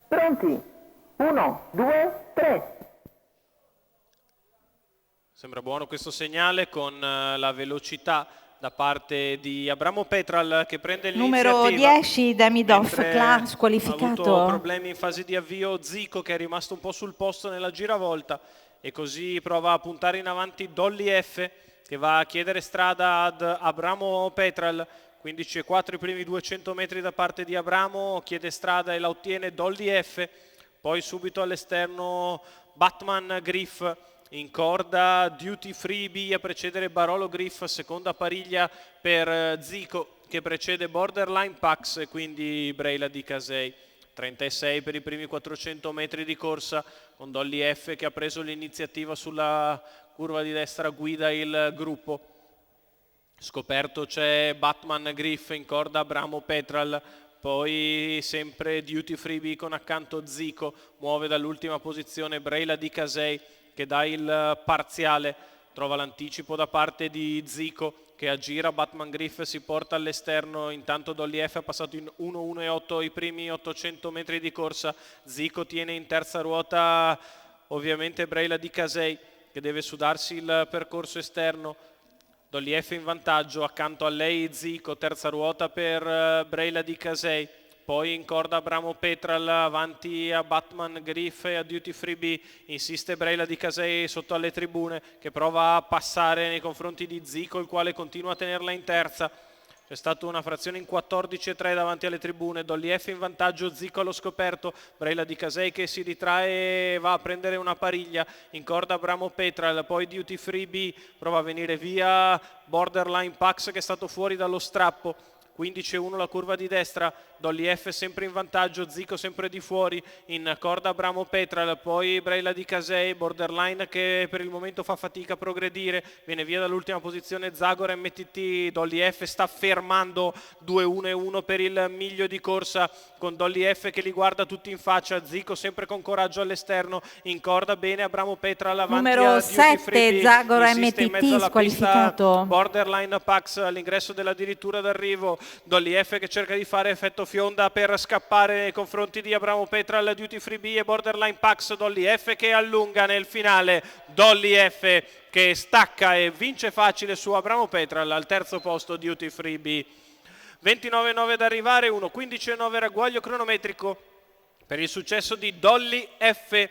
Pronti? 1, 2, 3. Sembra buono questo segnale con la velocità da parte di Abramo Petral che prende l'iniziativa. Numero 10 Damidov, Ha avuto squalificato. problemi in fase di avvio Zico, che è rimasto un po' sul posto nella giravolta, e così prova a puntare in avanti Dolly F, che va a chiedere strada ad Abramo Petral. 15,4 i primi 200 metri da parte di Abramo, chiede strada e la ottiene Dolly F. Poi subito all'esterno Batman Griff, in corda Duty Free B a precedere Barolo Griff, seconda pariglia per Zico che precede Borderline Pax e quindi Brejla di Casei. 36 per i primi 400 metri di corsa, con Dolly F che ha preso l'iniziativa sulla curva di destra, guida il gruppo. Scoperto c'è Batman Griff, in corda Abramo Petral, poi sempre Duty Free B con accanto Zico, muove dall'ultima posizione Brejla di Casei che dà il parziale, trova l'anticipo da parte di Zico che aggira, Batman Griff si porta all'esterno, intanto Dolly F ha passato in 1.1.8 i primi 800 metri di corsa, Zico tiene in terza ruota ovviamente Brejla di Casei che deve sudarsi il percorso esterno. Dolly F in vantaggio, accanto a lei Zico, terza ruota per Brejla di Casei, poi in corda Abramo Petral avanti a Batman Griff e a Duty Free B, insiste Brejla di Casei sotto alle tribune che prova a passare nei confronti di Zico, il quale continua a tenerla in terza. C'è stata una frazione in 14,3 davanti alle tribune, Dolly F in vantaggio, Zico allo scoperto, Brejla di Casei che si ritrae e va a prendere una pariglia, in corda Abramo Petral, poi Duty Free B, prova a venire via Borderline Pax che è stato fuori dallo strappo. 15,1 la curva di destra, Dolly F sempre in vantaggio, Zico sempre di fuori, in corda Abramo Petral, poi Brejla di Casei, Borderline che per il momento fa fatica a progredire, viene via dall'ultima posizione Zagor MTT, Dolly F sta fermando 2-1-1 per il miglio di corsa, con Dolly F che li guarda tutti in faccia, Zico sempre con coraggio all'esterno, in corda bene Abramo Petral avanti Numero a Duty Free 7 B, Zagor insiste in mezzo MTT, alla pista squalificato. Borderline Pax all'ingresso dell'addirittura d'arrivo, Dolly F che cerca di fare effetto fionda per scappare nei confronti di Abramo Petral, Duty Free B e Borderline Pax, Dolly F che allunga nel finale, Dolly F che stacca e vince facile su Abramo Petral al terzo posto Duty Free B. 29,9 ad arrivare, 1,15,9 ragguaglio cronometrico per il successo di Dolly F.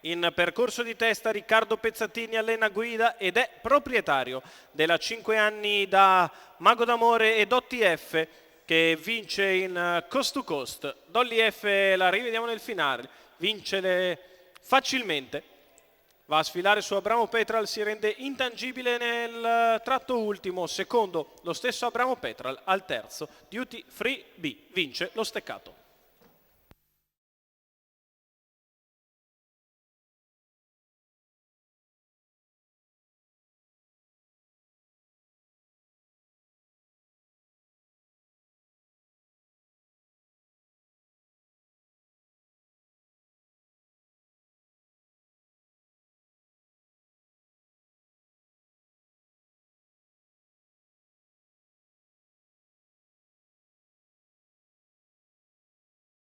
In percorso di testa Riccardo Pezzatini allena guida ed è proprietario della 5 anni da Mago d'Amore e Dotti F che vince in coast to coast. Dolly F la rivediamo nel finale, vince facilmente, va a sfilare su Abramo Petral, si rende intangibile nel tratto ultimo, secondo lo stesso Abramo Petral, al terzo Duty Free B vince lo steccato.